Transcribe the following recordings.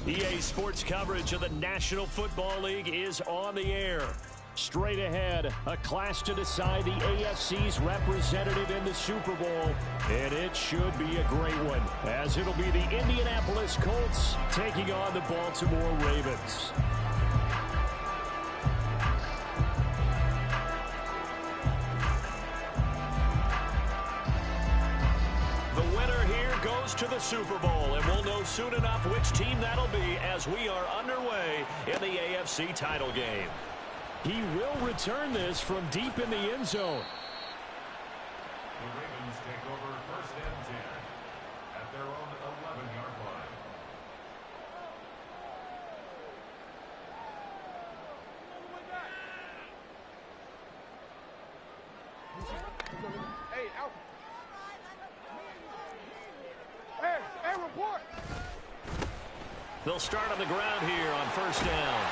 EA Sports coverage of the National Football League is on the air. Straight ahead, a clash to decide the AFC's representative in the Super Bowl. And it should be a great one, as it'll be the Indianapolis Colts taking on the Baltimore Ravens. The winner here goes to the Super Bowl, and we'll know soon enough which team that'll be as we are underway in the AFC title game. He will return this from deep in the end zone. The Ravens take over first and 10 at their own 11-yard line. Hey, out. Hey, report. They'll start on the ground here on first down.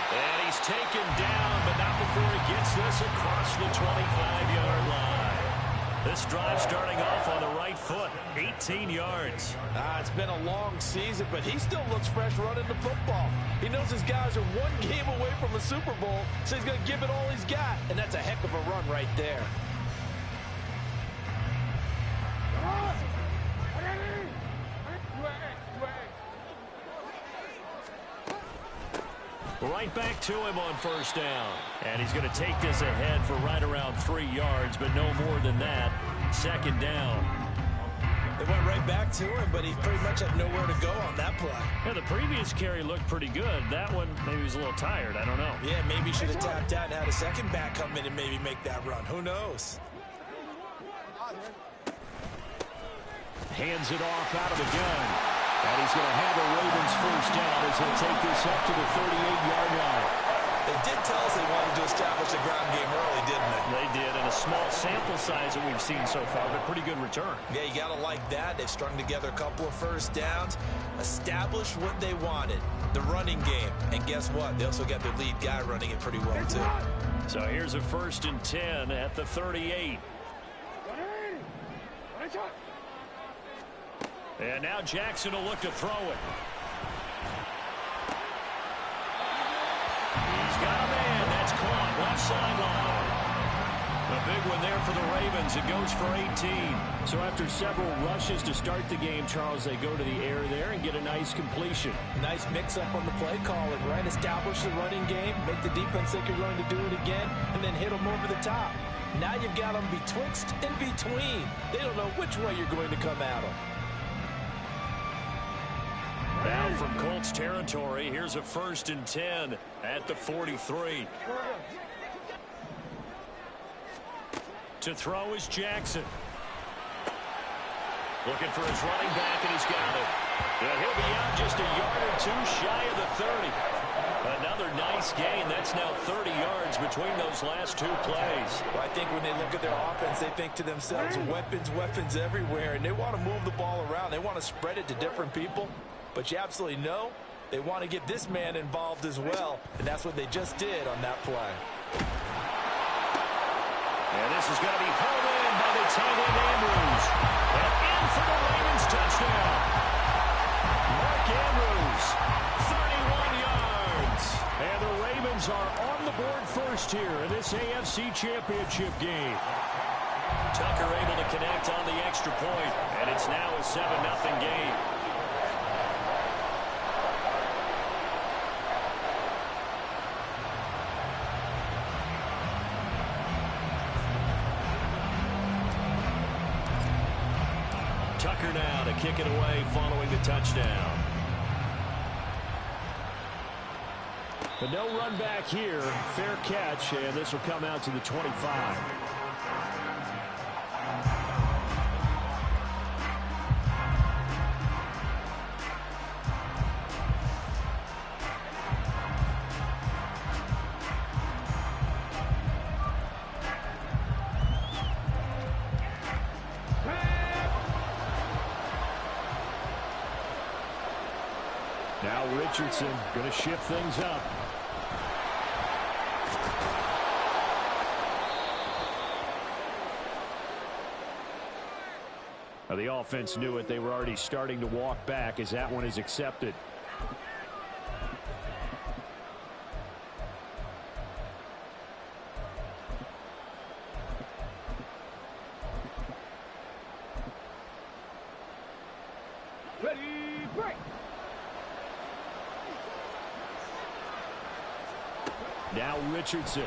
And he's taken down, but not before he gets this across the 25-yard line. This drive starting off on the right foot, 18 yards. It's been a long season, but he still looks fresh running the football. He knows his guys are one game away from a Super Bowl, so he's going to give it all he's got, and that's a heck of a run right there. Right back to him on first down. And he's going to take this ahead for right around 3 yards, but no more than that. Second down. They went right back to him, but he pretty much had nowhere to go on that play. Yeah, the previous carry looked pretty good. That one, maybe he was a little tired. I don't know. Yeah, maybe he should have tapped out and had a second back come in and maybe make that run. Who knows? Hands it off out of the gun. And he's going to have a Ravens first down as he'll take this up to the 38-yard line. They did tell us they wanted to establish the ground game early, didn't they? They did, and a small sample size that we've seen so far, but pretty good return. Yeah, you got to like that. They've strung together a couple of first downs, established what they wanted, the running game. And guess what? They also got their lead guy running it pretty well, too. So here's a 1st and 10 at the 38. And now Jackson will look to throw it. He's got a man. That's caught. Left sideline. A big one there for the Ravens. It goes for 18. So after several rushes to start the game, Charles, they go to the air there and get a nice completion. Nice mix-up on the play calling, right? Establish the running game, make the defense think you're going to do it again, and then hit them over the top. Now you've got them betwixt and between. They don't know which way you're going to come at them. Now from Colts territory, here's a 1st and 10 at the 43. To throw is Jackson. Looking for his running back, and he's got it. And he'll be out just a yard or two shy of the 30. Another nice gain. That's now 30 yards between those last 2 plays. Well, I think when they look at their offense, they think to themselves, weapons, weapons everywhere, and they want to move the ball around. They want to spread it to different people. But you absolutely know they want to get this man involved as well, and that's what they just did on that play. And this is going to be home in by the tight end Andrews. And in for the Ravens touchdown. Mark Andrews, 31 yards. And the Ravens are on the board first here in this AFC Championship game. Tucker able to connect on the extra point, and it's now a 7-0 game. Tucker now to kick it away following the touchdown. But no run back here. Fair catch, and this will come out to the 25. Now Richardson going to shift things up. Now the offense knew it. They were already starting to walk back as that one is accepted. Ready, break. Now Richardson.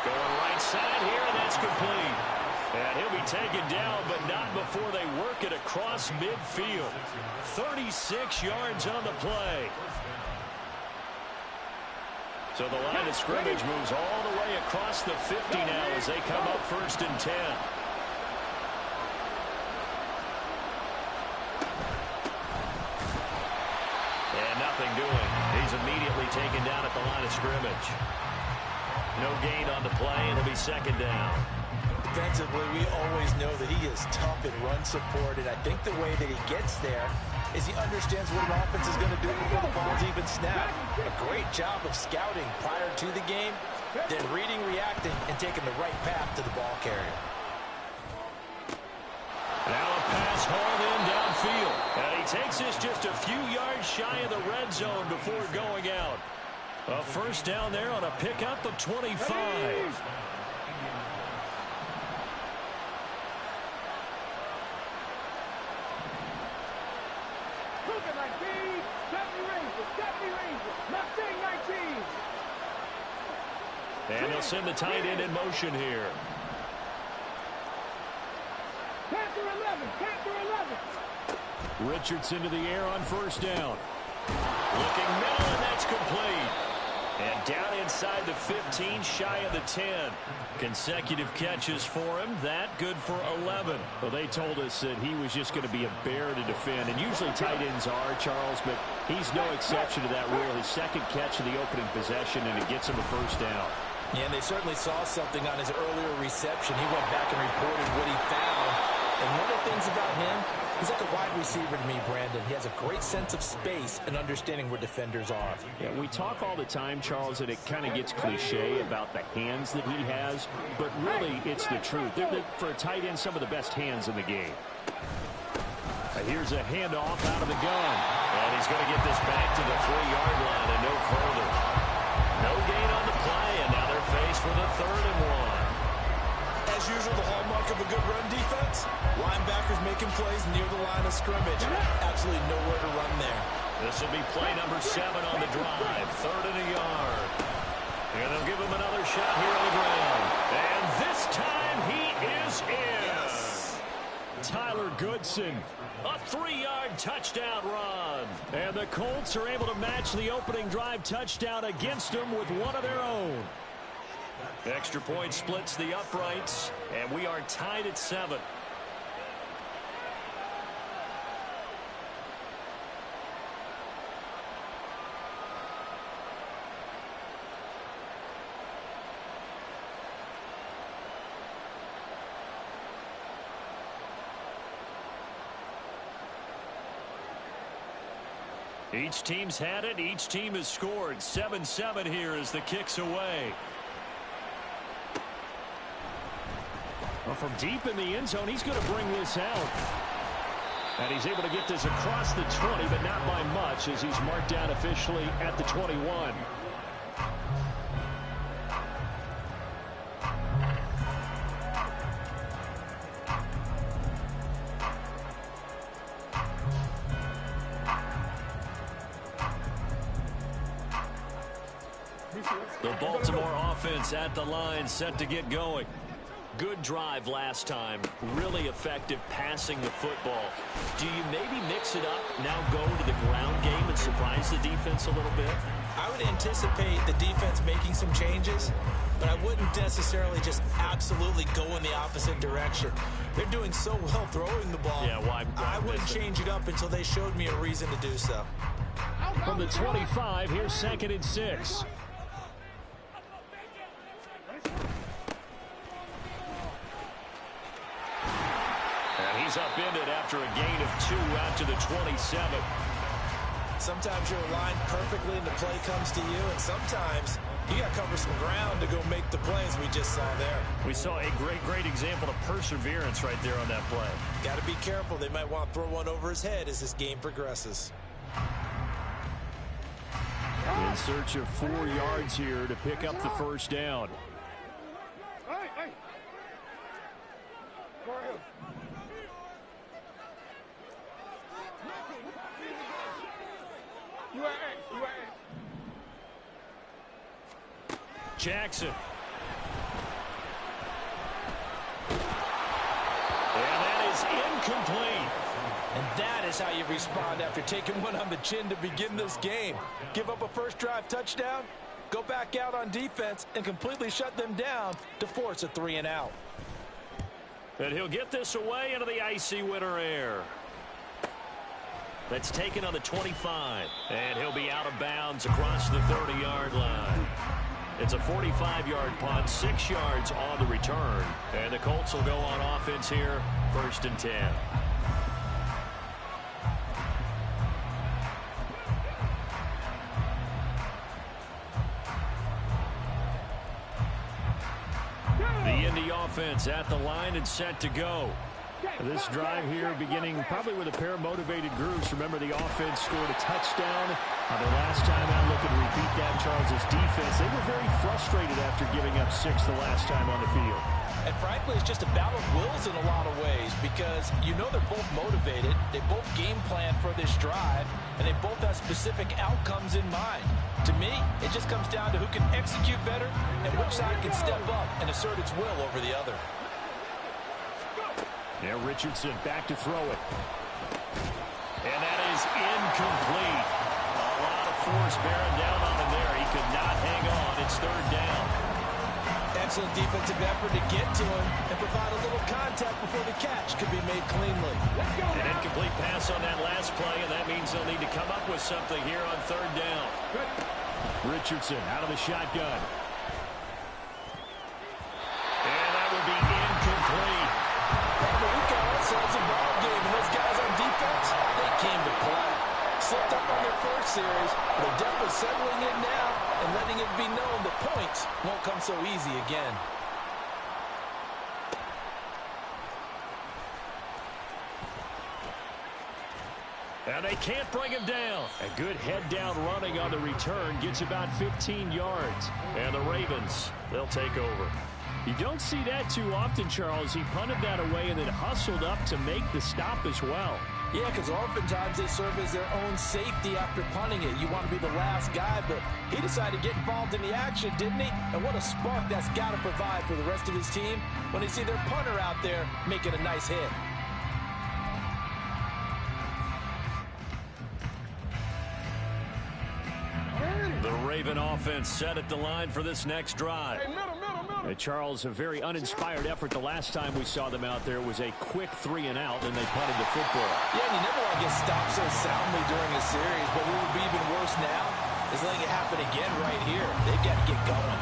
Going right side here, and that's complete. And he'll be taken down, but not before they work it across midfield. 36 yards on the play. So the line of scrimmage moves all the way across the 50 now as they come up 1st and 10. Nothing doing. He's immediately taken down at the line of scrimmage. No gain on the play, and it'll be 2nd down. Defensively, we always know that he is tough in run support, and I think the way that he gets there is he understands what an offense is going to do before the ball's even snapped. A great job of scouting prior to the game, then reading, reacting, and taking the right path to the ball carrier. Now a pass hauled in downfield. And he takes this just a few yards shy of the red zone before going out. A 1st down there on a pickup of 25. And they'll send the tight end in motion here. Panther 11, Panther 11. Richardson to the air on 1st down. Looking middle, and that's complete. And down inside the 15, shy of the 10. Consecutive catches for him. That good for 11. Well, they told us that he was just going to be a bear to defend. And usually tight ends are, Charles, but he's no exception to that rule. His 2nd catch of the opening possession, and it gets him a 1st down. Yeah, and they certainly saw something on his earlier reception. He went back and reported what he found. And one of the things about him, he's like a wide receiver to me, Brandon. He has a great sense of space and understanding where defenders are. Yeah, we talk all the time, Charles, and it kind of gets cliche about the hands that he has, but really it's the truth. For a tight end, some of the best hands in the game. Here's a handoff out of the gun. And he's going to get this back to the 3-yard line and no further. No gain on the play, and now they're faced with a 3rd and 1. As usual, the hallmark of a good run defense, linebackers making plays near the line of scrimmage. Absolutely nowhere to run there. This will be play number 7 on the drive. 3rd and a yard. And they'll give him another shot here on the ground. And this time he is in. Yes. Tyler Goodson. A 3-yard touchdown run. And the Colts are able to match the opening drive touchdown against them with one of their own. Extra point splits the uprights, and we are tied at 7. Each team's had it. Each team has scored. 7-7 here as the kick's away. Well, from deep in the end zone, he's going to bring this out. And he's able to get this across the 20, but not by much as he's marked down officially at the 21. The Baltimore offense at the line, set to get going. Good drive last time. Really effective passing the football. Do you maybe mix it up, now go to the ground game and surprise the defense a little bit? I would anticipate the defense making some changes, but I wouldn't necessarily just absolutely go in the opposite direction. They're doing so well throwing the ball. Yeah, why I wouldn't change it up until they showed me a reason to do so. From the 25, here's 2nd and 6. And he's upended after a gain of 2 out to the 27. Sometimes you're aligned perfectly and the play comes to you, and sometimes You got to cover some ground to go make the plays we just saw there. We saw a great example of perseverance right there on that play. Got to be careful. They might want to throw one over his head as this game progresses. In search of 4 yards here to pick up the first down. Hey. Go ahead. You at Jackson. And that is incomplete. And that is how you respond after taking one on the chin to begin this game. Give up a first drive touchdown, go back out on defense, and completely shut them down to force a 3 and out. And he'll get this away into the icy winter air. That's taken on the 25. And he'll be out of bounds across the 30-yard line. It's a 45-yard punt, 6 yards on the return. And the Colts will go on offense here, 1st and 10. The Indy offense at the line and set to go. This drive here beginning probably with a pair of motivated groups. Remember, the offense scored a touchdown on their last time out. Looking to repeat that. Charles's defense, they were very frustrated after giving up 6 the last time on the field. And frankly, it's just a battle of wills in a lot of ways because you know they're both motivated. They both game plan for this drive, and they both have specific outcomes in mind. To me, it just comes down to who can execute better and which side can step up and assert its will over the other. Now Richardson back to throw it. And that is incomplete. A lot of force bearing down on him there. He could not hang on. It's 3rd down. Excellent defensive effort to get to him and provide a little contact before the catch could be made cleanly. An incomplete pass on that last play, and that means they'll need to come up with something here on 3rd down. Richardson out of the shotgun. And that will be incomplete. We got ourselves a ball game, and those guys on defense, they came to play. Slipped up on their first series, but they're definitely settling in now and letting it be known the points won't come so easy again. And they can't bring him down. A good head-down running on the return gets about 15 yards. And the Ravens, they'll take over. You don't see that too often, Charles. He punted that away and then hustled up to make the stop as well. Yeah, because oftentimes they serve as their own safety after punting it. You want to be the last guy, but he decided to get involved in the action, didn't he? And what a spark that's got to provide for the rest of his team when they see their punter out there making a nice hit. The Raven offense set at the line for this next drive. Hey, middle. Charles, a very uninspired effort. The last time we saw them out there was a quick 3 and out, and they punted the football. Yeah, and you never want to get stopped so soundly during a series, but what would be even worse now is letting it happen again right here. They've got to get going.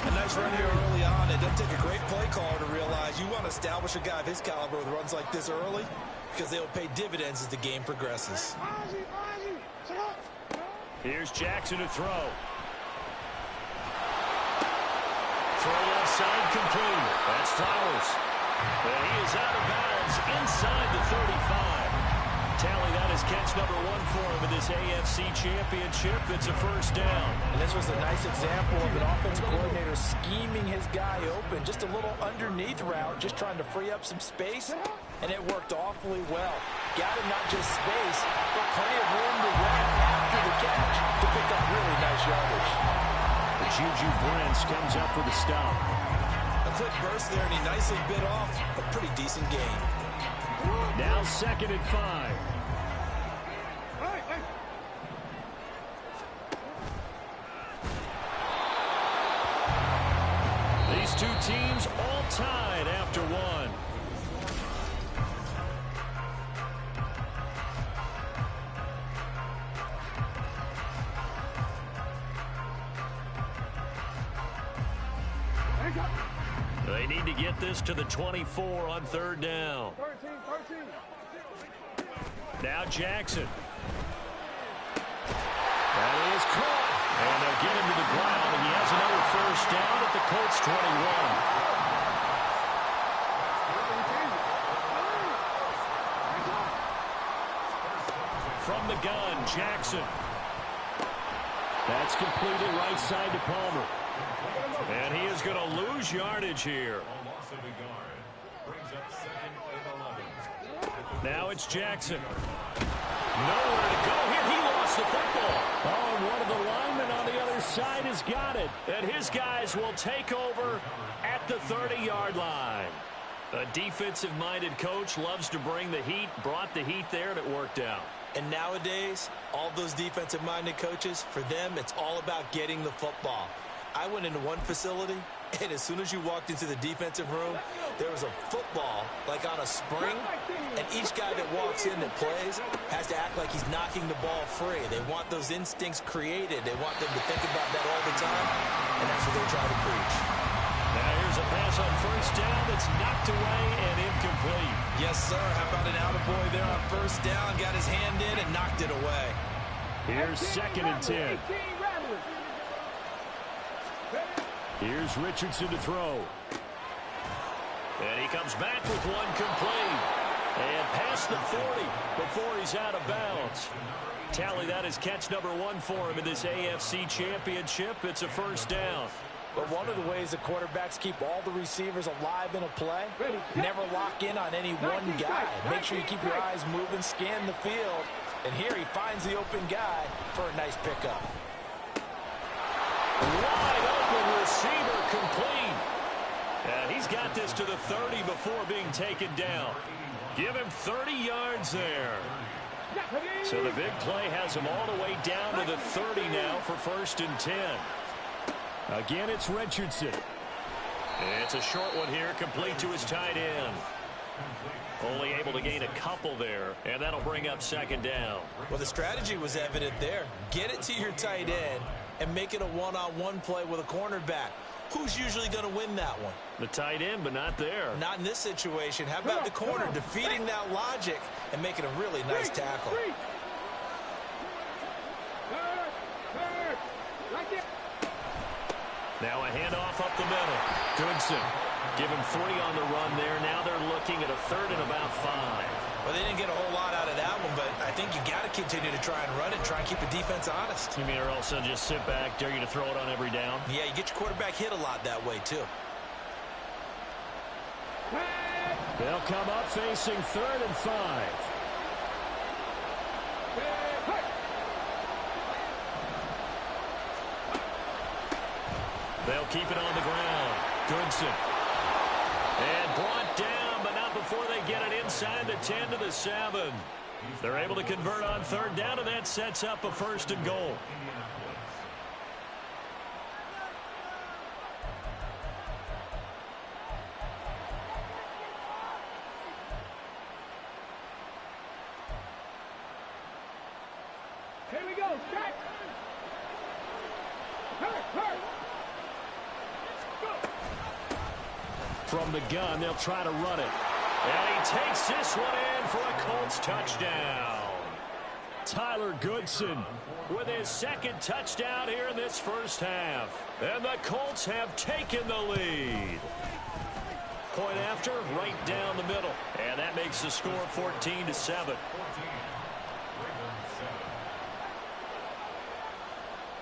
A nice run here early on. It doesn't take a great play caller to realize you want to establish a guy of his caliber with runs like this early because they'll pay dividends as the game progresses. Here's Jackson to throw. Throw left side complete. That's Flowers. And he is out of bounds inside the 35. Tally, that is catch number 1 for him in this AFC championship. It's a first down. And this was a nice example of an offensive coordinator scheming his guy open. Just a little underneath route, just trying to free up some space. And it worked awfully well. Got him not just space, but plenty of room to run after the catch to pick up really nice yardage. Juju Brents comes up for the stop. A quick burst there, and he nicely bit off a pretty decent gain. Now 2nd and 5. These two teams all tied after 1. They need to get this to the 24 on 3rd down. 13. Now Jackson. That is caught. And they'll get him to the ground, and he has another first down at the Colts 21. From the gun, Jackson. That's completed right side to Palmer. And he is going to lose yardage here. Now it's Jackson. Nowhere to go here. He lost the football. Oh, and one of the linemen on the other side has got it. And his guys will take over at the 30-yard line. A defensive-minded coach loves to bring the heat, brought the heat there, and it worked out. And nowadays, all those defensive-minded coaches, for them, it's all about getting the football. I went into one facility, and as soon as you walked into the defensive room, there was a football, like on a spring, and each guy that walks in that plays has to act like he's knocking the ball free. They want those instincts created. They want them to think about that all the time, and that's what they try to preach. Now here's a pass on first down that's knocked away and incomplete. Yes, sir. How about an attaboy there on first down? Got his hand in and knocked it away. Here's 2nd and 10. Here's Richardson to throw. And he comes back with one complete. And past the 40 before he's out of bounds. Tally that as catch number 1 for him in this AFC Championship. It's a first down. But one of the ways the quarterbacks keep all the receivers alive in a play, never lock in on any one guy. Make sure you keep your eyes moving, scan the field. And here he finds the open guy for a nice pickup. Wide open receiver complete. And he's got this to the 30 before being taken down. Give him 30 yards there. So the big play has him all the way down to the 30 now for 1st and 10. Again, it's Richardson. It's a short one here, complete to his tight end. Only able to gain a couple there, and that'll bring up 2nd down. Well, the strategy was evident there. Get it to your tight end and make it a one-on-one play with a cornerback. Who's usually going to win that one? The tight end, but not there. Not in this situation. How about the corner defeating that logic and making a really nice tackle? Now a handoff up the middle. Goodson. Give him 3 on the run there. Now they're looking at a 3rd and about 5. Well, they didn't get a whole lot out of that one, but I think you got to continue to try and run it, try and keep the defense honest. You mean or else they'll just sit back, dare you to throw it on every down? Yeah, you get your quarterback hit a lot that way, too. They'll come up facing 3rd and 5. They'll keep it on the ground. Goodson. And brought down, but not before they get it inside the 10 to the 7. They're able to convert on 3rd down, and that sets up a 1st and goal. Here we go, check. Hurt. From the gun, they'll try to run it. And he takes this one in for a Colts touchdown. Tyler Goodson with his 2nd touchdown here in this first half. And the Colts have taken the lead. Point after, right down the middle. And that makes the score 14-7.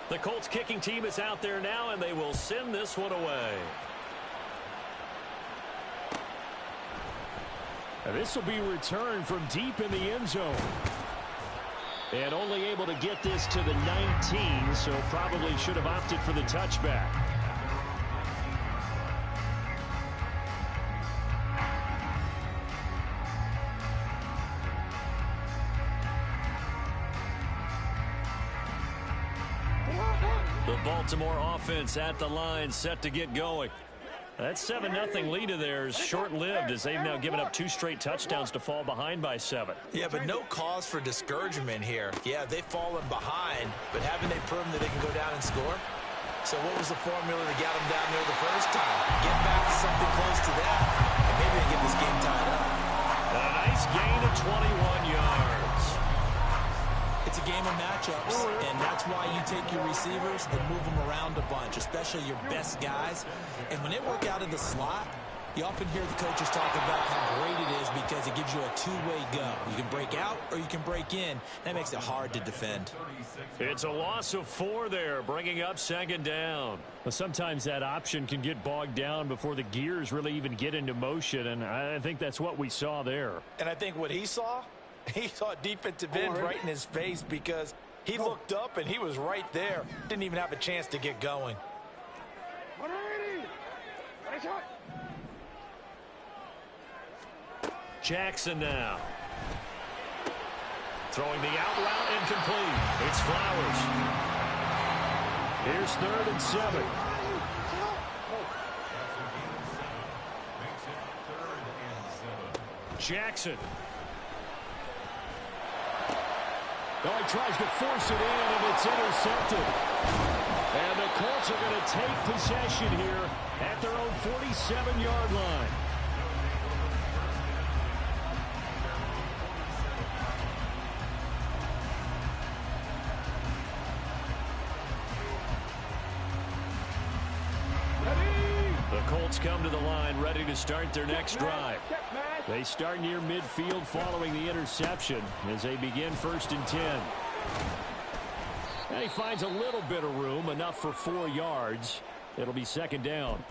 The Colts kicking team is out there now, and they will send this one away. And this will be returned from deep in the end zone. And only able to get this to the 19, so probably should have opted for the touchback. The Baltimore offense at the line, set to get going. That 7-0 lead of theirs short-lived as they've now given up 2 straight touchdowns to fall behind by 7. Yeah, but no cause for discouragement here. Yeah, they've fallen behind, but haven't they proven that they can go down and score? So what was the formula that got them down there the first time? Get back to something close to that, and maybe they get this game tied up. A nice gain of 21 yards. It's a game of matchups, and that's why you take your receivers and move them around a bunch, especially your best guys. And when they work out of the slot, you often hear the coaches talk about how great it is because it gives you a two-way go. You can break out or you can break in. That makes it hard to defend. It's a loss of 4 there, bringing up second down. Well, sometimes that option can get bogged down before the gears really even get into motion, and I think that's what we saw there. And I think what he saw defensive end right in his face because he looked up and he was right there. Didn't even have a chance to get going. Jackson now. Throwing the out route incomplete. It's Flowers. Here's 3rd and 7. Jackson. Oh, he tries to force it in, and it's intercepted. And the Colts are going to take possession here at their own 47-yard line. Colts come to the line ready to start their next drive. They start near midfield following the interception as they begin 1st and 10. And he finds a little bit of room, enough for 4 yards. It'll be 2nd down.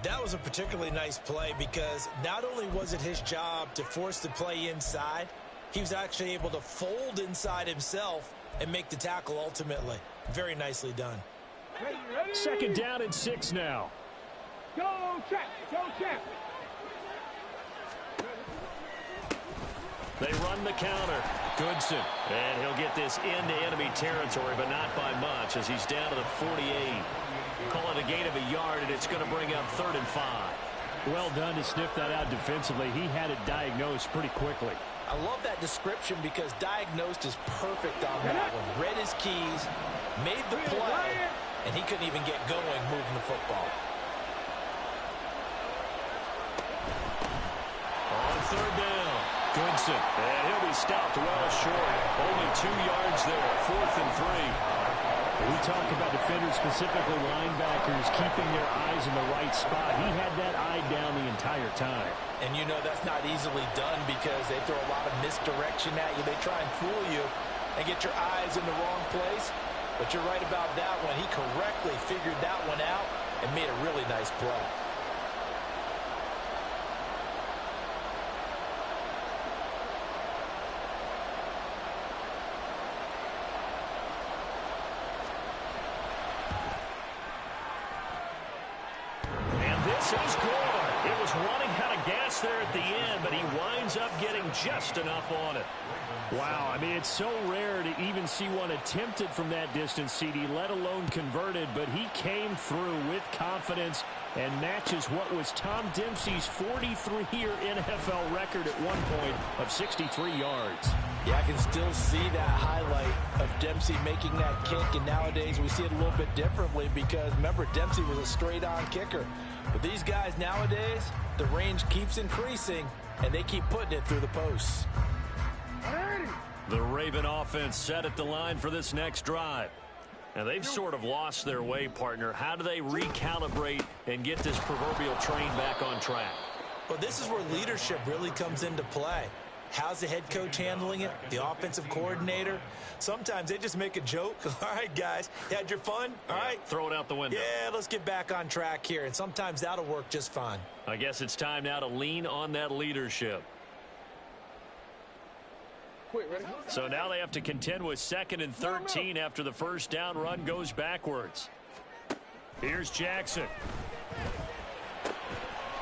That was a particularly nice play because not only was it his job to force the play inside, he was actually able to fold inside himself and make the tackle ultimately. Very nicely done. 2nd down and 6 now. Go check, go check. They run the counter. Goodson. And he'll get this into enemy territory, but not by much as he's down to the 48. Call it a gain of a yard, and it's going to bring up 3rd and 5. Well done to sniff that out defensively. He had it diagnosed pretty quickly. I love that description because diagnosed is perfect on that one. Read his keys, made the play, and he couldn't even get going moving the football. On 3rd down, Goodson. And he'll be stopped well short. Only 2 yards there, 4th and 3. We talk about defenders, specifically linebackers, keeping their eyes in the right spot. He had that eye down the entire time. And you know that's not easily done because they throw a lot of misdirection at you. They try and fool you and get your eyes in the wrong place. But you're right about that one. He correctly figured that one out and made a really nice play. Is good. It was running out of gas there at the end, but he winds up getting just enough on it. Wow, I mean, it's so rare to even see one attempted from that distance, CD, let alone converted, but he came through with confidence and matches what was Tom Dempsey's 43-year NFL record at one point of 63 yards. Yeah, I can still see that highlight of Dempsey making that kick, and nowadays we see it a little bit differently because, remember, Dempsey was a straight-on kicker. But these guys nowadays, the range keeps increasing, and they keep putting it through the posts. The Raven offense set at the line for this next drive. Now, they've sort of lost their way, partner. How do they recalibrate and get this proverbial train back on track? Well, this is where leadership really comes into play. How's the head coach handling it? The offensive coordinator? Sometimes they just make a joke. All right, guys, you had your fun? All right. Throw it out the window. Yeah, let's get back on track here. And sometimes that'll work just fine. I guess it's time now to lean on that leadership. So now they have to contend with 2nd and 13 after the first down run goes backwards. Here's Jackson.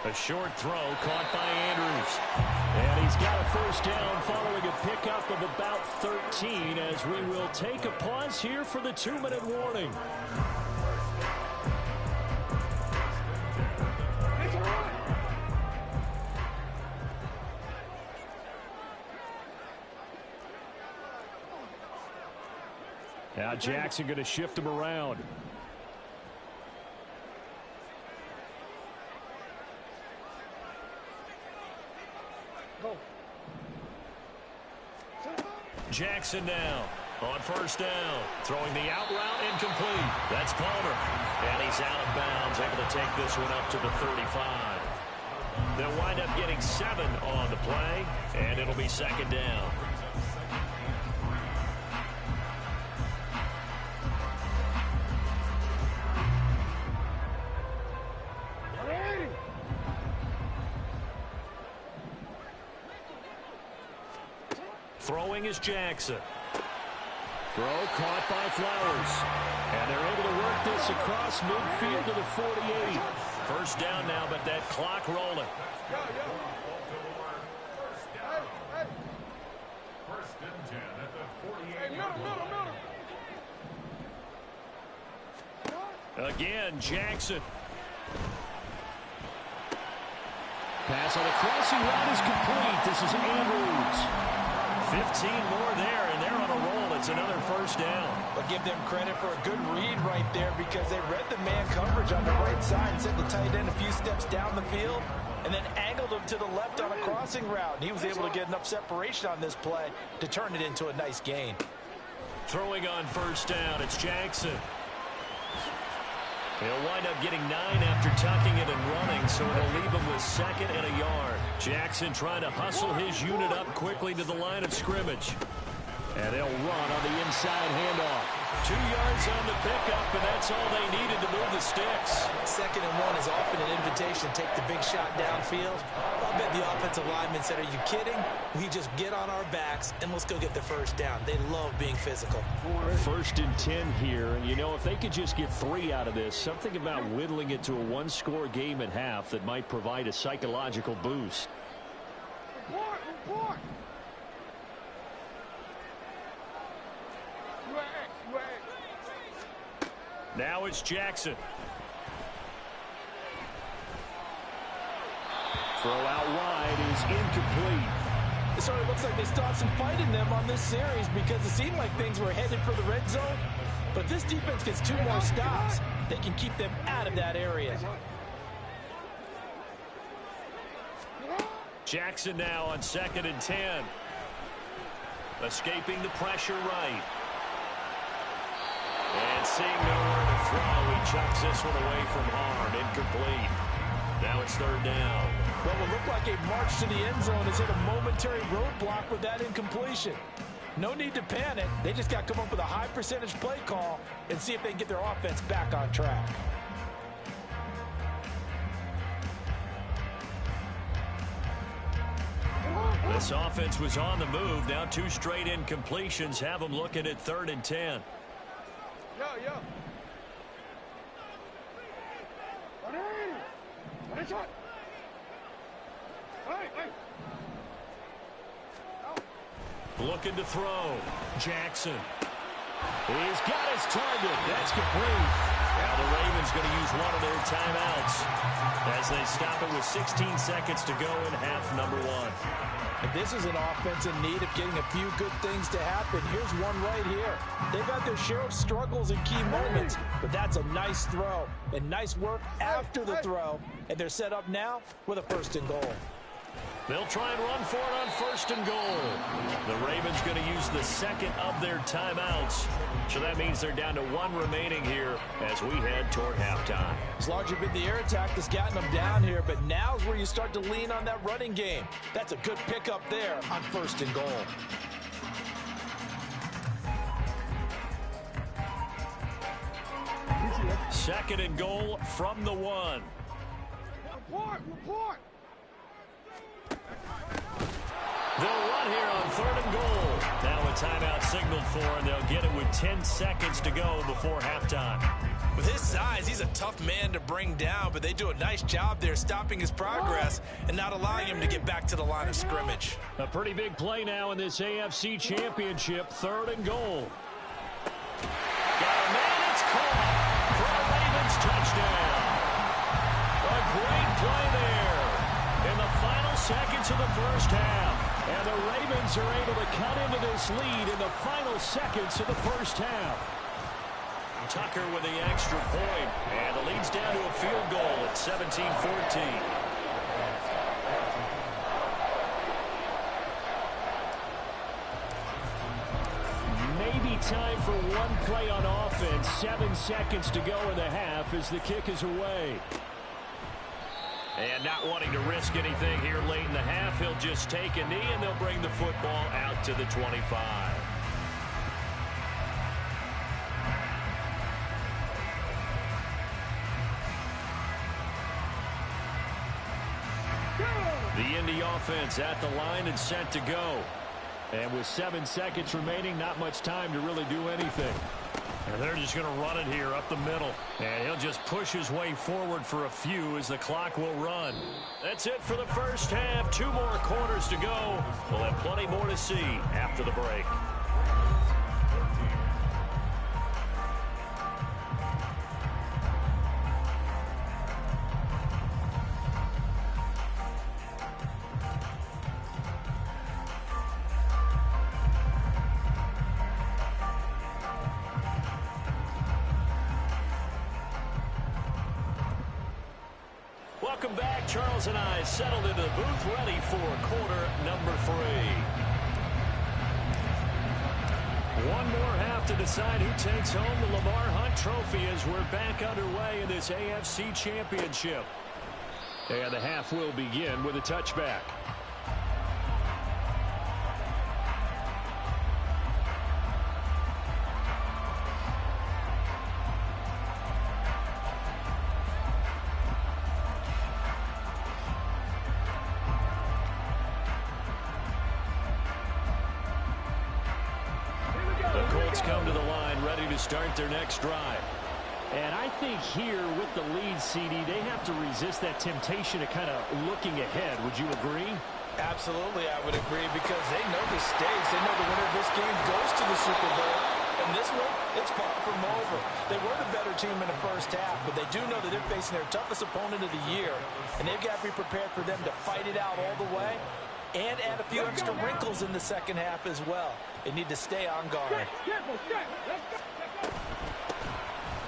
A short throw caught by Andrews. And he's got a first down following a pickup of about 13 as we will take a pause here for the 2-minute warning. Now Jackson going to shift him around. Jackson now. On first down, throwing the out route incomplete. That's Palmer. And he's out of bounds, able to take this one up to the 35. They'll wind up getting 7 on the play, and it'll be second down. Throwing is Jackson. Throw caught by Flowers. And they're able to work this across midfield to the 48. First down now, but that clock rolling. First and 10 at the 48. Again, Jackson. Pass on the crossing route is complete. This is Andrews. 15 more there, and they're on a roll. It's another first down. But give them credit for a good read right there because they read the man coverage on the right side and sent the tight end a few steps down the field and then angled him to the left on a crossing route. And he was able to get enough separation on this play to turn it into a nice gain. Throwing on first down, it's Jackson. He'll wind up getting 9 after tucking it and running, so it'll leave him with 2nd and a yard. Jackson trying to hustle his unit up quickly to the line of scrimmage. And they'll run on the inside handoff. 2 yards on the pickup, and that's all they needed to move the sticks. 2nd and 1 is often an invitation to take the big shot downfield. I bet the offensive lineman said, are you kidding? We just get on our backs and let's go get the first down. They love being physical. 1st and 10 here, and you know, if they could just get 3 out of this, something about whittling it to a 1-score game at half that might provide a psychological boost. Report. Now it's Jackson. Throw out wide is incomplete. It sort of looks like they still have some fight in them on this series because it seemed like things were headed for the red zone. But this defense gets 2 more stops. They can keep them out of that area. Jackson now on 2nd and 10. Escaping the pressure right. And seeing nowhere to throw, he chucks this one away from harm. Incomplete. Now it's 3rd down. What will look like a march to the end zone has hit a momentary roadblock with that incompletion. No need to panic. They just got to come up with a high percentage play call and see if they can get their offense back on track. This offense was on the move. Now 2 straight incompletions have them looking at 3rd and 10. Yo. Looking to throw. Jackson. He's got his target. That's complete. Now the Ravens going to use one of their timeouts as they stop it with 16 seconds to go in half number 1. And this is an offense in need of getting a few good things to happen. Here's one right here. They've had their share of struggles in key moments, but that's a nice throw and nice work after the throw. And they're set up now with a 1st and goal. They'll try and run for it on 1st and goal. The Ravens going to use the 2nd of their timeouts. So that means they're down to 1 remaining here as we head toward halftime. It's largely been the air attack that's gotten them down here, but now's where you start to lean on that running game. That's a good pickup there on 1st and goal. Second and goal from the 1. Report. They'll run here on 3rd and goal. Now a timeout signaled for, and they'll get it with 10 seconds to go before halftime. With his size, he's a tough man to bring down, but they do a nice job there stopping his progress and not allowing him to get back to the line of scrimmage. A pretty big play now in this AFC Championship. 3rd and goal. Got a man, it's caught for a Ravens touchdown. A great play there in the final seconds of the first half. And the Ravens are able to cut into this lead in the final seconds of the first half. Tucker with the extra point, and the lead's down to a field goal at 17-14. Maybe one play on offense. 7 seconds to go in the half as the kick is away. And not wanting to risk anything here late in the half, he'll just take a knee, and they'll bring the football out to the 25. The Indy offense at the line and set to go. And with 7 seconds remaining, not much time to really do anything. And they're just going to run it here up the middle. And he'll just push his way forward for a few as the clock will run. That's it for the first half. 2 more quarters to go. We'll have plenty more to see after the break. Welcome back. Charles and I settled into the booth, ready for quarter number 3. One more half to decide who takes home the Lamar Hunt Trophy as we're back underway in this AFC Championship. And the half will begin with a touchback. Come to the line, ready to start their next drive. And I think here with the lead, CD, they have to resist that temptation of kind of looking ahead. Would you agree? Absolutely, I would agree, because they know the stakes. They know the winner of this game goes to the Super Bowl. And this one, it's far from over. They were the better team in the first half, but they do know that they're facing their toughest opponent of the year. And they've got to be prepared for them to fight it out all the way and add a few extra wrinkles in the second half as well. They need to stay on guard.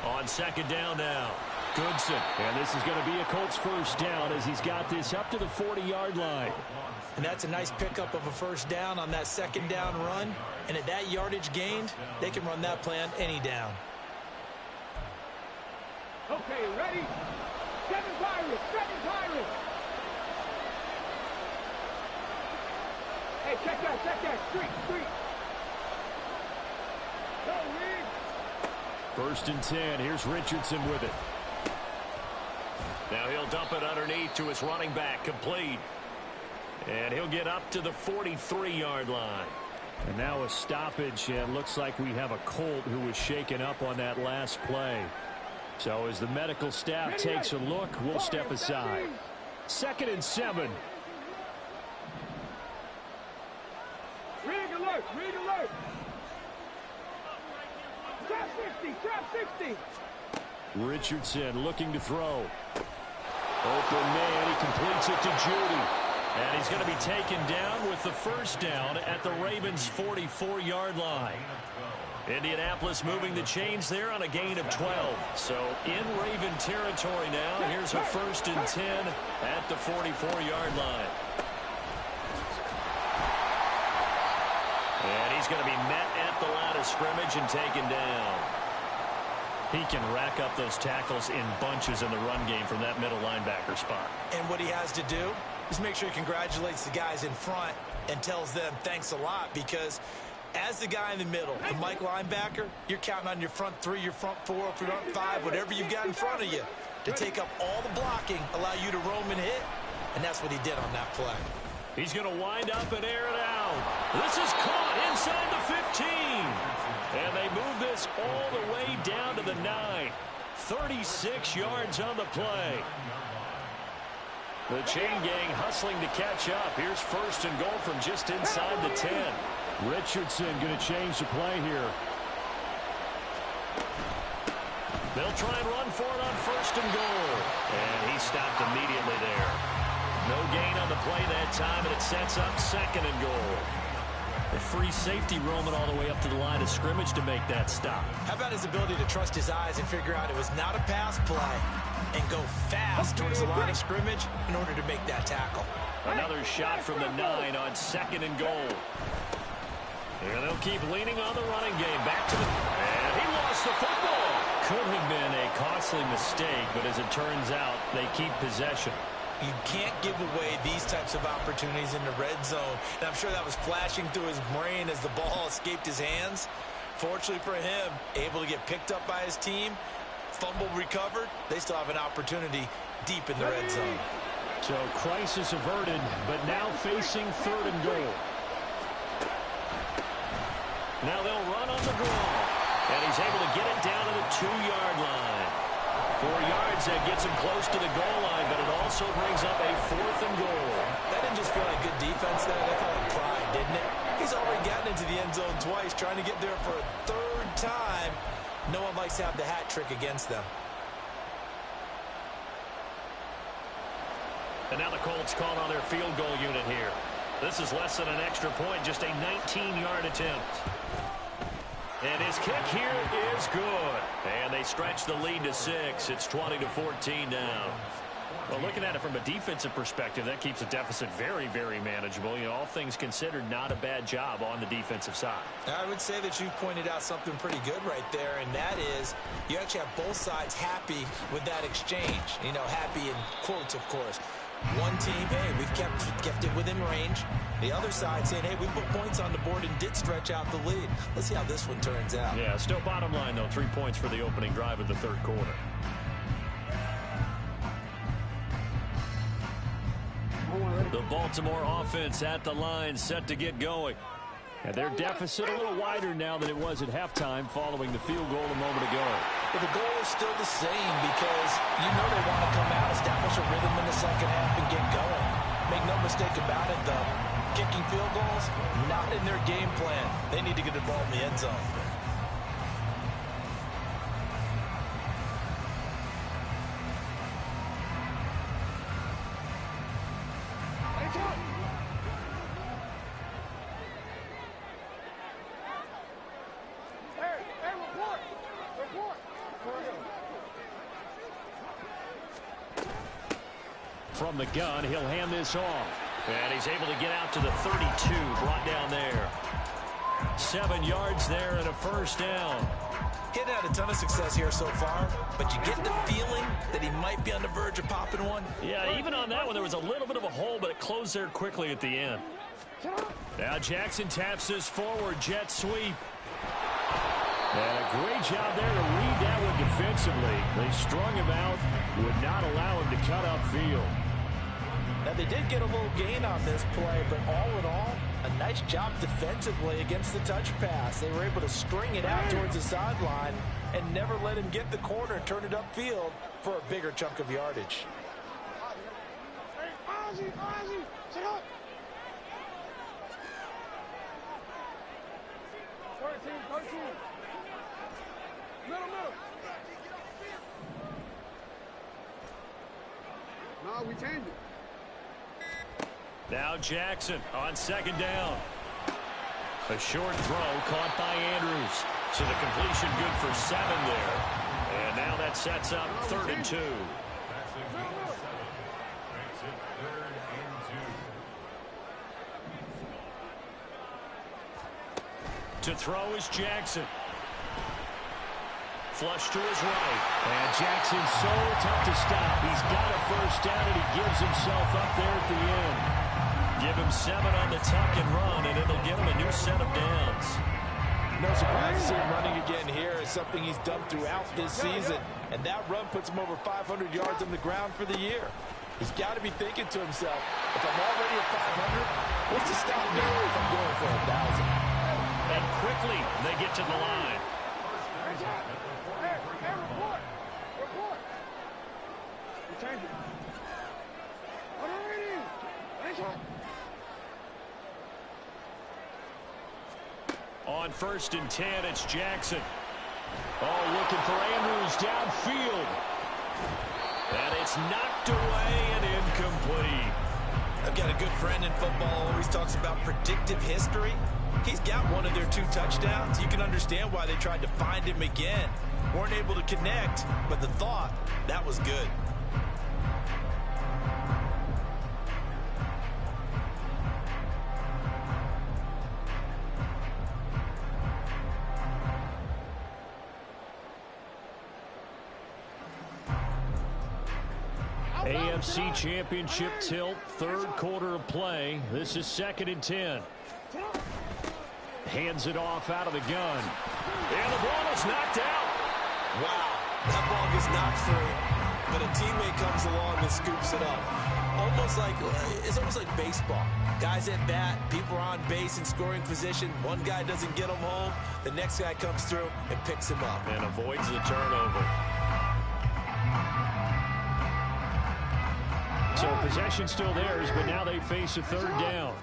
On second down now, Goodson. And this is going to be a Colts first down as he's got this up to the 40-yard line. And that's a nice pickup of a first down on that second down run. And at that yardage gained, they can run that plan any down. Okay, ready? 7 Pirates, 7 Pirates. Hey, check that, street. Go, Reed. First and 10, here's Richardson with it. Now he'll dump it underneath to his running back, complete. And he'll get up to the 43-yard line. And now a stoppage, and looks like we have a Colt who was shaken up on that last play. So as the medical staff takes a look, we'll step aside. 2nd and 7. Rig alert. Trap 60. Richardson looking to throw. Open man, he completes it to Judy. And he's going to be taken down with the first down at the Ravens' 44-yard line. Indianapolis moving the chains there on a gain of 12. So in Raven territory now. Here's a 1st and 10 at the 44-yard line. And he's going to be met at the line of scrimmage and taken down. He can rack up those tackles in bunches in the run game from that middle linebacker spot. And what he has to do is make sure he congratulates the guys in front and tells them thanks a lot, because as the guy in the middle, the Mike linebacker, you're counting on your front 3, your front 4, front 5, whatever you've got in front of you to take up all the blocking, allow you to roam and hit, and that's what he did on that play. He's going to wind up and air it out. This is caught inside the 15. And they move this all the way down to the 9. 36 yards on the play. The chain gang hustling to catch up. Here's 1st and goal from just inside the 10. Richardson going to change the play here. They'll try and run for it on 1st and goal. And he stopped immediately there. No gain on the play that time, and it sets up 2nd and goal. The free safety roaming all the way up to the line of scrimmage to make that stop. How about his ability to trust his eyes and figure out it was not a pass play and go fast towards the line of scrimmage in order to make that tackle. Another shot from the 9 on 2nd and goal. And they'll keep leaning on the running game. Back to the... lost the football. Could have been a costly mistake, but as it turns out, they keep possession. You can't give away these types of opportunities in the red zone. And I'm sure that was flashing through his brain as the ball escaped his hands. Fortunately for him, able to get picked up by his team, fumble recovered. They still have an opportunity deep in the red zone. So crisis averted, but now facing 3rd and goal. Now they'll run on the draw. And he's able to get it down to the 2-yard line. 4 yards, that gets him close to the goal line, but it also brings up a 4th and goal. That didn't just feel like good defense there. That felt like pride, didn't it? He's already gotten into the end zone twice, trying to get there for a 3rd time. No one likes to have the hat trick against them. And now the Colts call on their field goal unit here. This is less than an extra point, just a 19-yard attempt. And his kick here is good. And they stretch the lead to 6. It's 20-14 now. Well, looking at it from a defensive perspective, that keeps the deficit very, very manageable. You know, all things considered, not a bad job on the defensive side. I would say that you've pointed out something pretty good right there, and that is you actually have both sides happy with that exchange. You know, happy in quotes, of course. One team, hey, we've kept it within range. The other side saying, hey, we put points on the board and did stretch out the lead. Let's see how this one turns out. Yeah, still bottom line, though, 3 points for the opening drive of the 3rd quarter. The Baltimore offense at the line, set to get going. And their deficit a little wider now than it was at halftime following the field goal a moment ago. But the goal is still the same because you know they want to come out, establish a rhythm in the second half, and get going. Make no mistake about it, though. Kicking field goals, not in their game plan. They need to get the ball in the end zone. From the gun, he'll hand this off. And he's able to get out to the 32, brought down there. 7 yards there and a 1st down. He hadn't had a ton of success here so far, but you get the feeling that he might be on the verge of popping one. Yeah, even on that one, there was a little bit of a hole, but it closed there quickly at the end. Now Jackson taps this forward jet sweep. And a great job there to read that one defensively. They strung him out, would not allow him to cut upfield. Now, they did get a little gain on this play, but all in all, a nice job defensively against the touch pass. They were able to string it out towards the sideline and never let him get the corner and turn it upfield for a bigger chunk of yardage. Ozzy, sit up. 13. Middle. No, we changed it. Now Jackson on 2nd down. A short throw caught by Andrews. So the completion good for 7 there. And now that sets up 3rd and 2. Passing game 7 makes it 3rd and 2. To throw is Jackson. Flush to his right. And Jackson's so tough to stop. He's got a 1st down, and he gives himself up there at the end. Give him 7 on the tuck and run, and it'll give him a new set of downs. No surprise to see him running again here. It's something he's done throughout this season. And that run puts him over 500 yards on the ground for the year. He's got to be thinking to himself, if I'm already at 500, what's to stop me if I'm going for 1,000? And quickly, they get to the line. Hey, report. We changed it. What are we doing? On 1st and 10, it's Jackson. Oh, looking for Andrews downfield. And it's knocked away and incomplete. I've got a good friend in football, always talks about predictive history. He's got one of their 2 touchdowns. You can understand why they tried to find him again. Weren't able to connect, but the thought, that was good. AFC Championship tilt, third quarter of play. This is 2nd and 10. Hands it off out of the gun. And the ball is knocked out. Wow, that ball gets knocked through, but a teammate comes along and scoops it up. It's almost like baseball. Guys at bat, people are on base in scoring position. One guy doesn't get him home. The next guy comes through and picks him up. And avoids the turnover. So possession still theirs, but now they face a third down.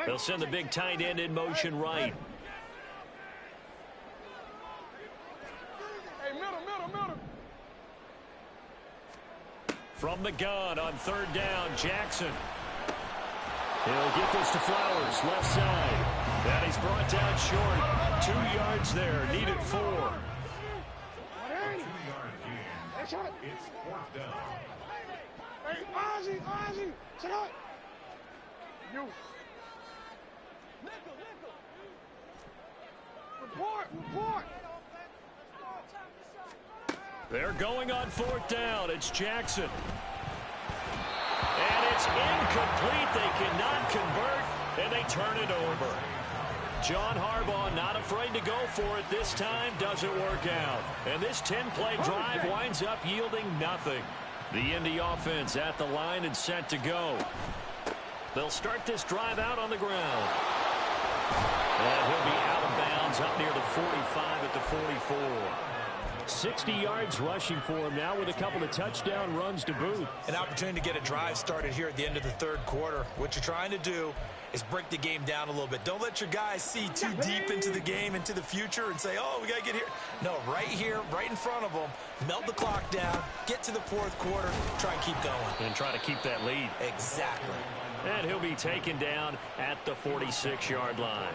They'll send the big tight end in motion right. Hey, middle. From the gun on third down, Jackson. He'll get this to Flowers, left side. And he's brought down short. 2 yards there, needed 4. 2-yard gain. It's 4th down. Hey, Ozzy, check out. You. Report. They're going on 4th down. It's Jackson. And it's incomplete. They cannot convert, and they turn it over. John Harbaugh not afraid to go for it this time. Doesn't work out. And this 10-play drive winds up yielding nothing. The Indy offense at the line and set to go. They'll start this drive out on the ground. And he'll be out of bounds up near the 45 at the 44. 60 yards rushing for him now with a couple of touchdown runs to boot. An opportunity to get a drive started here at the end of the third quarter. What you're trying to do is break the game down a little bit. Don't let your guys see too deep into the game, into the future, and say, oh, we got to get here. No, right here, right in front of them, melt the clock down, get to the fourth quarter, try and keep going. And try to keep that lead. Exactly. And he'll be taken down at the 46-yard line.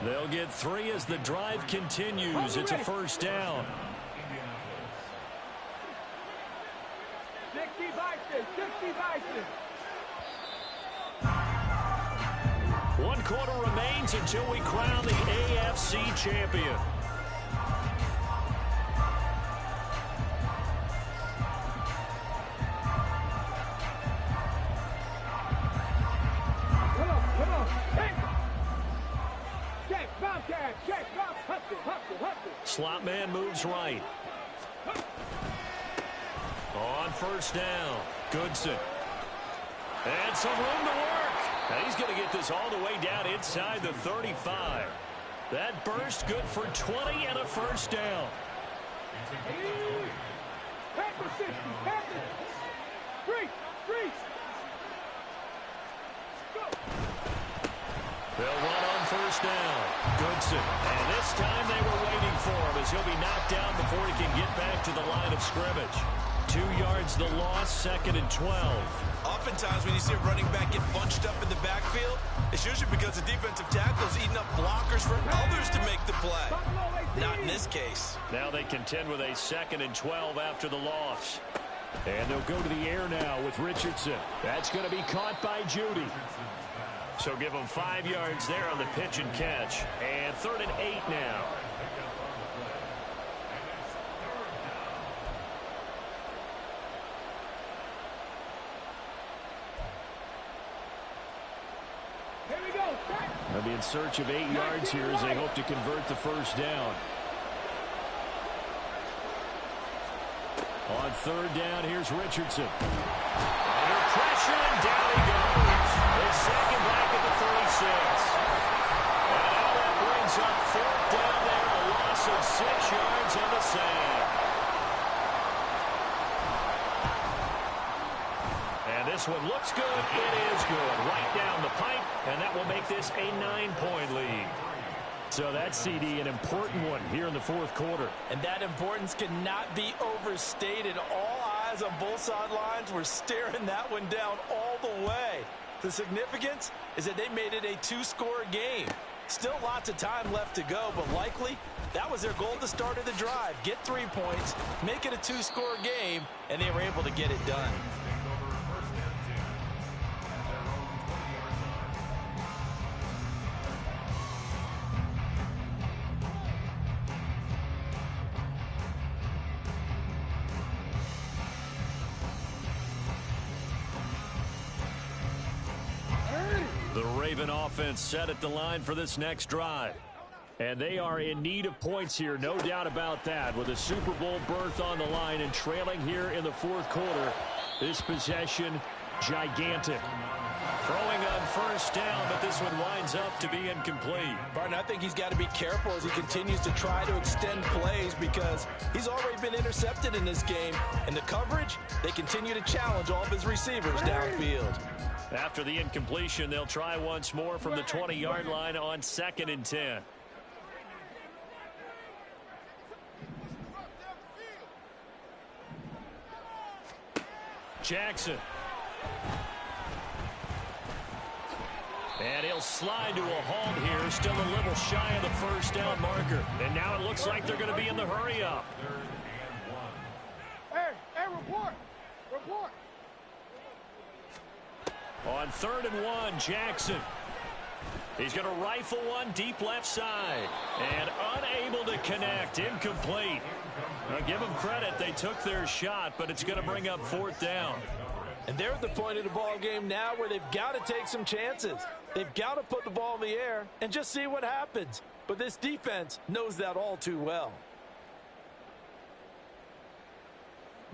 They'll get 3 as the drive continues. It's a first down. 60 Bison. 1 quarter remains until we crown the AFC champion. Come on. Hey. Check, hustle. Slot man moves right. On first down, Goodson. And some room to work. And he's going to get this all the way down inside the 35. That burst good for 20 and a first down. Packer 60. Three. Go. They'll run on first down. Goodson. And this time they were waiting for him as he'll be knocked down before he can get back to the line of scrimmage. 2 yards the loss, 2nd and 12. Oftentimes when you see a running back get bunched up in the backfield, it's usually because the defensive tackle's eating up blockers for others to make the play. Not in this case. Now they contend with a 2nd and 12 after the loss. And they'll go to the air now with Richardson. That's going to be caught by Judy. So give them 5 yards there on the pitch and catch. And 3rd and 8 now. They'll be in search of 8 yards here as they hope to convert the first down. On third down, here's Richardson. Under pressure, and down he goes. They sack him back at the 36. And now that brings up 4th down there, a loss of 6 yards and a sack. And this one looks good. It is good. Right down the pipe, and that will make this a 9-point lead. So that, CD, an important one here in the fourth quarter. And that importance cannot be overstated. All eyes on both sidelines were staring that one down all the way. The significance is that they made it a 2-score game. Still lots of time left to go, but likely that was their goal at the start of the drive. Get 3 points, make it a 2-score game, and they were able to get it done. offense set at the line for this next drive. And they are in need of points here, no doubt about that. With a Super Bowl berth on the line and trailing here in the fourth quarter, this possession, gigantic. Throwing on first down, but this one winds up to be incomplete. Barton, I think he's got to be careful as he continues to try to extend plays because he's already been intercepted in this game. And the coverage, they continue to challenge all of his receivers downfield. After the incompletion, they'll try once more from the 20-yard line on 2nd and 10. Jackson. And he'll slide to a halt here, still a little shy of the first down marker. And now it looks like they're going to be in the hurry-up. Hey, report! Report! On 3rd and 1, Jackson. He's going to rifle one deep left side. And unable to connect, incomplete. Now, give them credit, they took their shot, but it's going to bring up 4th down. And they're at the point of the ball game now where they've got to take some chances. They've got to put the ball in the air and just see what happens. But this defense knows that all too well.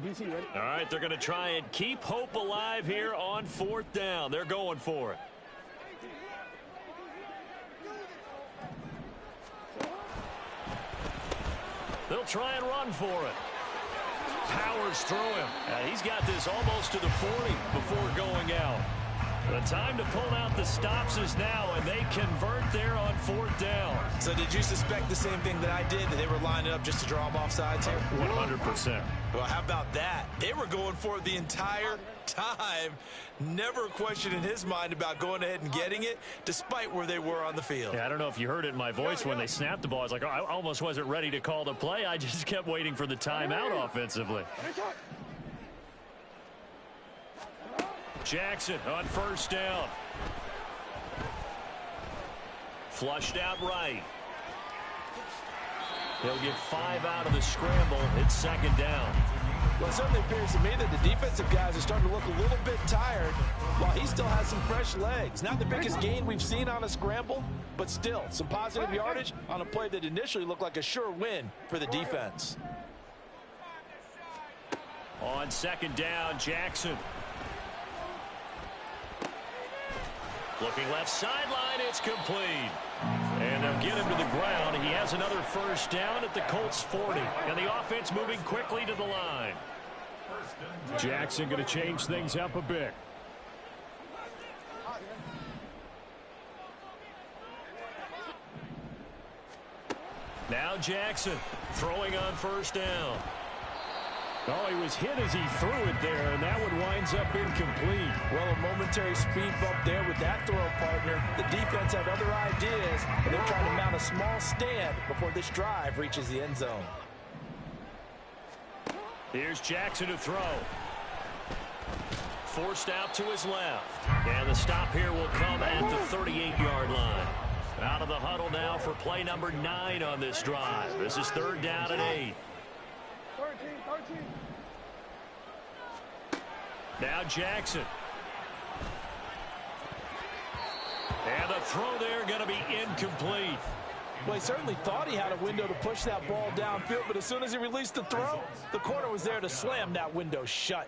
All right, they're going to try and keep hope alive here on 4th down. They're going for it. They'll try and run for it. Powers through him. And he's got this almost to the 40 before going out. The time to pull out the stops is now, and they convert there on 4th down. So did you suspect the same thing that I did, that they were lining up just to draw them off sides here? 100%. Well, how about that? They were going for it the entire time. Never a question in his mind about going ahead and getting it, despite where they were on the field. Yeah, I don't know if you heard it in my voice when they snapped the ball. I was like, oh, I almost wasn't ready to call the play. I just kept waiting for the timeout offensively. Jackson on 1st down. Flushed out right. He'll get 5 out of the scramble. It's 2nd down. Well, it certainly appears to me that the defensive guys are starting to look a little bit tired while he still has some fresh legs. Not the biggest gain we've seen on a scramble, but still some positive yardage on a play that initially looked like a sure win for the defense. On 2nd down, Jackson. Looking left sideline, it's complete. And they'll get him to the ground. He has another first down at the Colts 40. And the offense moving quickly to the line. Jackson going to change things up a bit. Now Jackson throwing on 1st down. Oh, he was hit as he threw it there, and that one winds up incomplete. Well, a momentary speed bump there with that throw, partner. The defense had other ideas, and they're trying to mount a small stand before this drive reaches the end zone. Here's Jackson to throw. Forced out to his left. And the stop here will come at the 38-yard line. Out of the huddle now for play number 9 on this drive. This is 3rd down and 8. 13. Now Jackson. And the throw there going to be incomplete. Well, he certainly thought he had a window to push that ball downfield, but as soon as he released the throw, the corner was there to slam that window shut.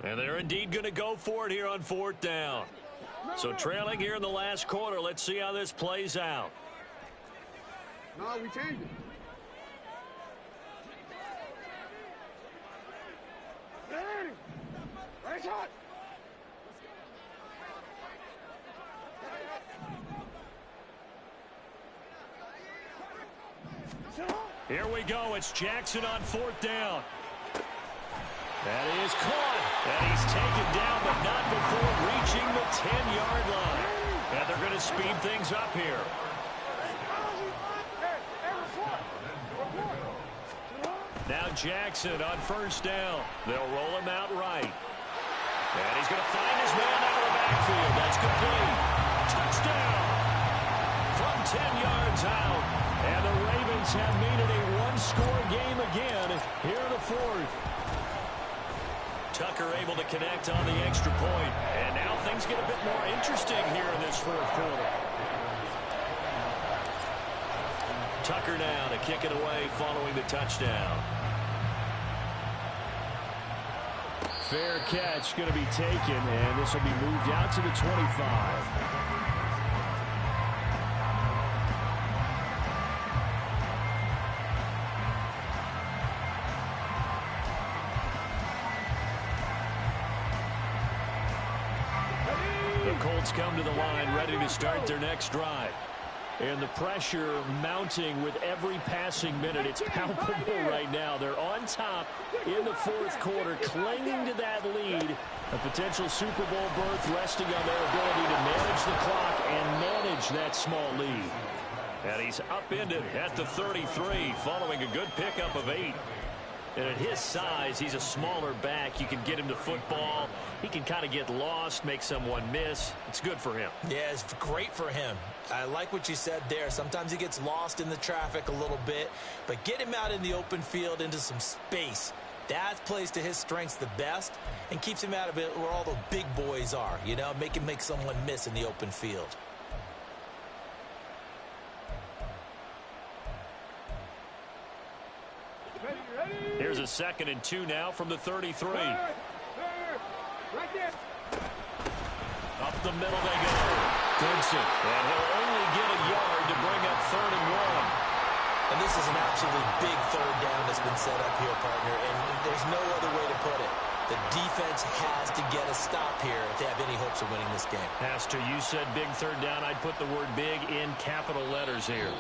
And they're indeed going to go for it here on 4th down. So trailing here in the last quarter. Let's see how this plays out. No, we changed it. Right shot. Here we go. It's Jackson on 4th down. That is caught. And he's taken down, but not before reaching the 10-yard line. And they're going to speed things up here. Now Jackson on 1st down. They'll roll him out right. And he's going to find his man out of the backfield. That's complete. Touchdown. From 10 yards out. And the Ravens have made it a one-score game again here in the fourth. Tucker able to connect on the extra point. And now things get a bit more interesting here in this fourth quarter. Tucker now to kick it away following the touchdown. Fair catch going to be taken, and this will be moved out to the 25. The Colts come to the line ready to start their next drive. And the pressure mounting with every passing minute. It's palpable right now. They're on top in the fourth quarter, clinging to that lead. A potential Super Bowl berth resting on their ability to manage the clock and manage that small lead. And he's upended at the 33 following a good pickup of 8. And at his size, he's a smaller back. You can get him to football. He can kind of get lost, make someone miss. It's good for him. Yeah, it's great for him. I like what you said there. Sometimes he gets lost in the traffic a little bit, but get him out in the open field into some space. That plays to his strengths the best and keeps him out of it where all the big boys are, you know, make him make someone miss in the open field. Here's a 2nd and 2 now from the 33. Right there. Up the middle they go. Goodson. And he'll only get a yard to bring up 3rd and 1. And this is an absolutely big 3rd down that's been set up here, partner, and there's no other way to put it. The defense has to get a stop here if they have any hopes of winning this game. Pastor, you said big 3rd down. I'd put the word big in capital letters here.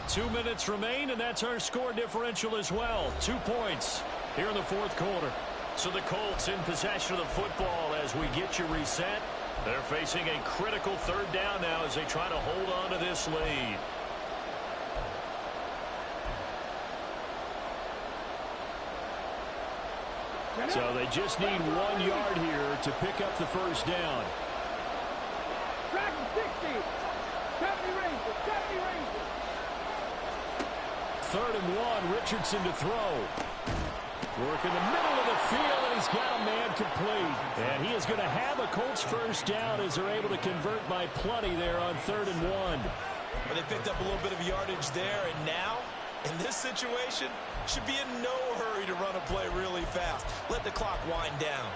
2 minutes remain, and that's our score differential as well. 2 points here in the fourth quarter. So the Colts in possession of the football as we get you reset. They're facing a critical 3rd down now as they try to hold on to this lead. So they just need 1 yard here to pick up the first down. Track 60. 70 Rangers. 70 Rangers. 3rd and 1. Richardson to throw. Work in the middle of the field, and he's got a man complete. And he is going to have a Colts first down as they're able to convert by plenty there on 3rd and 1. Well, they picked up a little bit of yardage there, and now, in this situation, should be in no hurry to run a play really fast. Let the clock wind down.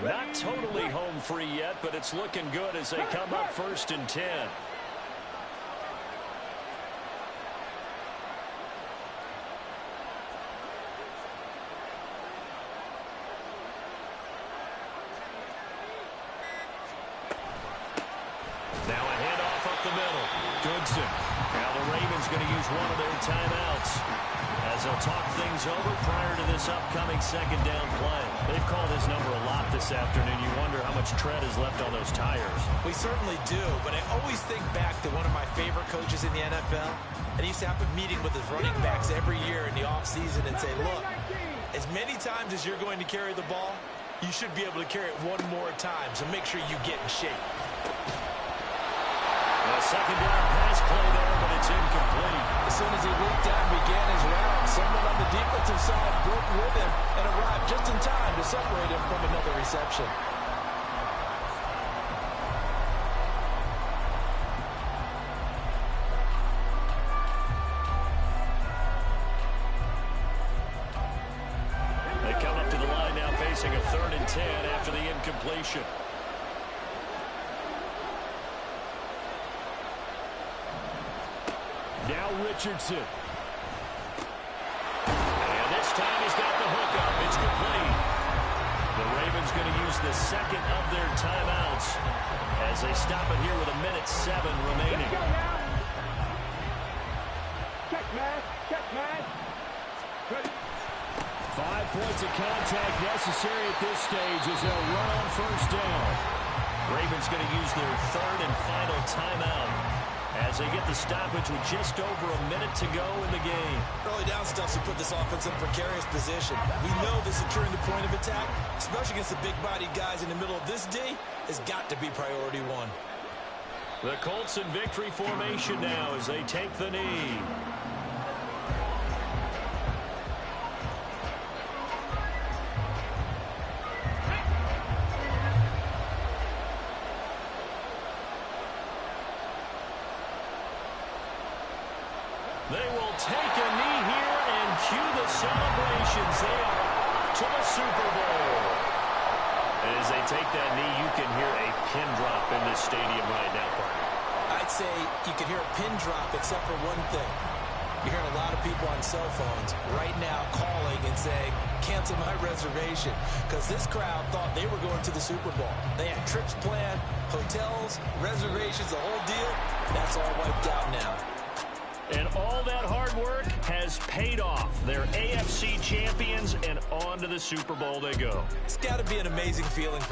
Not totally home free yet, but it's looking good as they come up 1st and 10. Now a handoff up the middle. Goodson. Now the Ravens going to use one of their timeouts as they'll talk things over prior to this upcoming 2nd down play. They've called his number a lot this afternoon. You wonder how much tread is left on those tires. We certainly do, but I always think back to one of my favorite coaches in the NFL. And he used to have a meeting with his running backs every year in the offseason and say, look, as many times as you're going to carry the ball, you should be able to carry it one more time, so make sure you get in shape. A 2nd down pass play there, but it's incomplete. As soon as he looked down, began his route, someone on the defensive side broke with him and arrived just in time to separate him from another reception. They come up to the line now facing a 3rd and 10 after the incompletion. Now Richardson. And this time he's got the hook up. It's complete. The Ravens going to use the 2nd of their timeouts as they stop it here with 1:07 remaining. Let's go now. Check, man. Check, man. Good. 5 points of contact necessary at this stage as they'll run on 1st down. Ravens going to use their 3rd and final timeout as they get the stoppage with just over a minute to go in the game. Early down stuff to put this offense in a precarious position. We know that securing the point of attack, especially against the big-bodied guys in the middle of this D, has got to be priority one. The Colts in victory formation now as they take the knee. They will take a knee here and cue the celebrations. They are off to the Super Bowl. And as they take that knee, you can hear a pin drop in this stadium right now, partner. I'd say you can hear a pin drop except for one thing. You're hearing a lot of people on cell phones right now calling and saying, cancel my reservation, because this crowd thought they were going to the Super Bowl. They had trips planned, hotels, reservations, the whole deal. That's all wiped out now. And all that hard work has paid off. They're AFC champions, and on to the Super Bowl they go. It's got to be an amazing feeling for